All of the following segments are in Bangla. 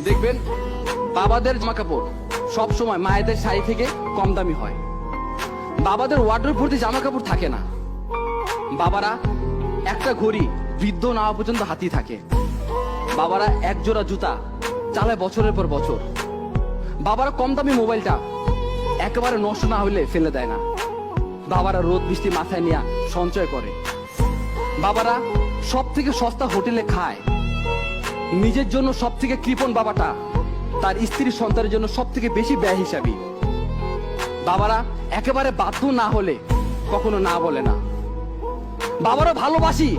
দেখবেন বাবাদের জামা কাপড় সব সময় মায়েদের শাড়ি থেকে কম দামি হয়। বাবাদের ওয়ার্ডরোব ভর্তি জামা কাপড় থাকে না। বাবারা একটা ঘড়ি বৃদ্ধ না হওয়া পর্যন্ত হাতিয়ে থাকে। বাবারা এক জোড়া জুতা চালায় বছরের পর বছর। বাবারা কম দামি মোবাইলটা একেবারে নষ্ট না হলে ফেলে দেয় না। বাবারা রোদ বৃষ্টি মাথায় নিয়ে সঞ্চয় করে। বাবারা সব থেকে সস্তা হোটেলে খায়। নিজের জন্য সব থেকে কৃপণ বাবাটা তার স্ত্রীর সন্তানের জন্য সব থেকে বেশি ব্যয় হিসাবী। বাবারা একেবারে বাধ্য না হলে কখনো না বলে না। বাবারা ভালোবাসি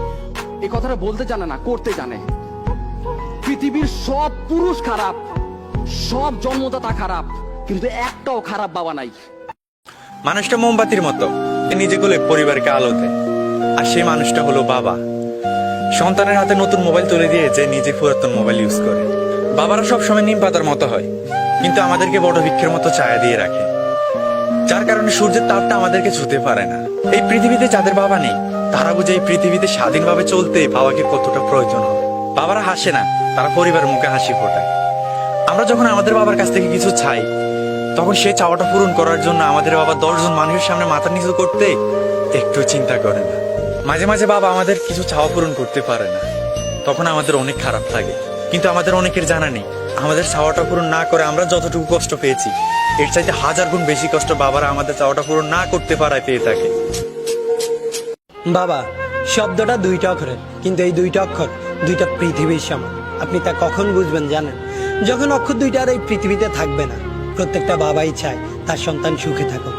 এই কথাটা বলতে জানে না, করতে জানে। পৃথিবীর সব পুরুষ খারাপ, সব জন্মদাতা খারাপ, কিন্তু একটাও খারাপ বাবা নাই। মানুষটা মোমবাতির মতো, নিজে কোলে পরিবারকে আলো দেয়। আর সেই মানুষটা হলো বাবা। সন্তানের হাতে নতুন মোবাইল তুলে দিয়ে যে নিজে পুরাতন মোবাইল ইউজ করে। বাবারা সবসময় নিম পাতার মতো হয়, কিন্তু আমাদেরকে বড় বৃক্ষের মতো ছায়া দিয়ে রাখে, যার কারণে সূর্যের তাপটা আমাদেরকে ছুঁতে পারে না। এই পৃথিবীতে যাদের বাবা নেই তারা বুঝে এই পৃথিবীতে স্বাধীনভাবে চলতে বাবাকে কতটা প্রয়োজন হয়। বাবারা হাসে না, তারা পরিবারের মুখে হাসি ফোটায়। আমরা যখন আমাদের বাবার কাছ থেকে কিছু চাই, তখন সে চাওয়াটা পূরণ করার জন্য আমাদের বাবা 10 জন মানুষের সামনে মাথা নিচু করতে একটু চিন্তা করে না। মাঝে মাঝে বাবা আমাদের কিছু চাওয়া পূরণ করতে পারে না, তখন আমাদের অনেক খারাপ লাগে। কিন্তু আমাদের অনেকের জানা নেই, আমাদের চাওয়াটা পূরণ না করে আমরা যতটুকু কষ্ট পেয়েছি এর চাইতে 1000 গুণ বেশি কষ্ট বাবারা আমাদের চাওয়াটা পূরণ না করতে পারায় পেয়ে থাকে। বাবা শব্দটা দুইটা অক্ষরের, কিন্তু এই দুইটা অক্ষর দুইটা পৃথিবীর সমান। আপনি তা কখন বুঝবেন জানেন? যখন অক্ষর দুইটা আর এই পৃথিবীতে থাকবে না। প্রত্যেকটা বাবাই চায় তার সন্তান সুখে থাকুক।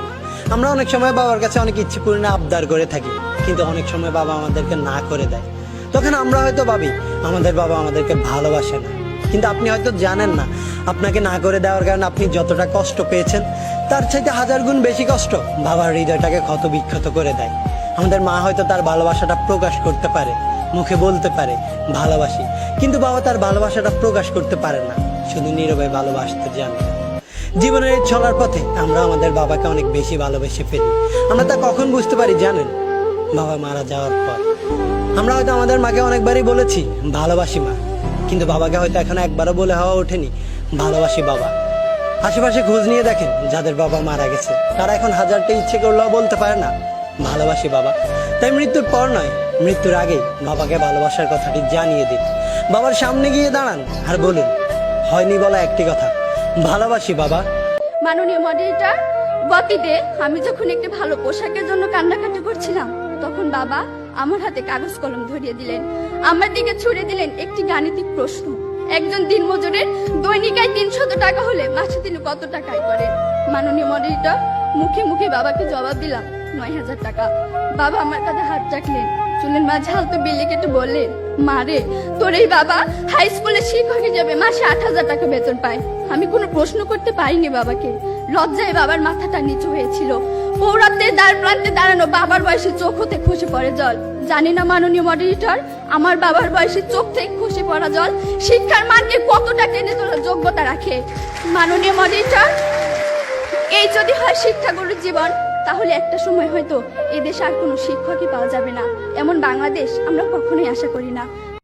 আমরা অনেক সময় বাবার কাছে অনেক ইচ্ছে পূর্ণ আবদার করে থাকি, কিন্তু অনেক সময় বাবা আমাদেরকে না করে দেয়। তখন আমরা হয়তো ভাবি আমাদের বাবা আমাদেরকে ভালোবাসে না, কিন্তু আপনি হয়তো জানেন না আপনাকে না করে দেওয়ার কারণে আপনি যতটা কষ্ট পেয়েছেন তার চাইতে 1000 গুণ বেশি কষ্ট বাবার হৃদয়টাকে ক্ষত বিক্ষত করে দেয়। আমাদের মা হয়তো তার ভালোবাসাটা প্রকাশ করতে পারে, মুখে বলতে পারে ভালোবাসি, কিন্তু বাবা তার ভালোবাসাটা প্রকাশ করতে পারে না, শুধু নীরবে ভালোবাসতে জানে। জীবনের এই চলার পথে আমরা আমাদের বাবাকে অনেক বেশি ভালোবেসে ফেলি। আমরা তা কখন বুঝতে পারি জানেন? বাবা মারা যাওয়ার পর। আমরা হয়তো আমাদের মাকে অনেকবারই বলেছি ভালোবাসি মা, কিন্তু বাবাকে হয়তো এখন একবারও বলে হওয়া ওঠেনি ভালোবাসি বাবা। আশেপাশে খোঁজ নিয়ে দেখেন যাদের বাবা মারা গেছে তারা এখন 1000টা ইচ্ছে করলেও বলতে পারে না ভালোবাসি বাবা। তাই মৃত্যুর পর নয়, মৃত্যুর আগেই বাবাকে ভালোবাসার কথাটি জানিয়ে দিন। বাবার সামনে গিয়ে দাঁড়ান আর বলুন হয়নি বলা একটি কথা, ভালোবাসি বাবা। মাননীয় মডারেটর, গতিতে আমি যখন একটি ভালো পোশাকের জন্য কান্নাকাটি করছিলাম তখন বাবা আমার হাতে কাগজ কলম ধরিয়ে দিলেন, আমার দিকে ছুড়ে দিলেন একটি গাণিতিক প্রশ্ন। একজন দিনমজুরের দৈনিক আয় 300 টাকা হলে মাসে তিনি কত টাকা আয় করেন? মাননীয় মডারেটর, মুখে মুখে বাবাকে জবাব দিলাম 9000 টাকা। বাবা আমার কাঁধে হাত রাখলেন, চুলের মাঝে হালতো বিলে কেটে বললেন, মারে তোর এই বাবা হাই স্কুলে শিক্ষক হিসেবে মাসে 8000 টাকা বেতন পায়। আমি কোনো প্রশ্ন করতে পারিনি বাবাকে, লজ্জায় বাবার মাথাটা নিচু হয়েছিল। পৌরাত্বের দ্বার প্রান্তে দাঁড়ানো বাবার বয়সে চোখ হতে খসে পড়ে জল। জানি না মাননীয় মডারেটর, আমার বাবার বয়সে চোখ থেকে খসে পড়া জল শিক্ষার মানকে কতটা টেনে তোলার যোগ্যতা রাখে। মাননীয় মডারেটর, এই যদি হয় শিক্ষাগুরুর জীবন, তাহলে একটা সময় হয়তো এদেশে আর কোনো শিক্ষকই পাওয়া যাবে না। এমন বাংলাদেশ আমরা কখনোই আশা করি না।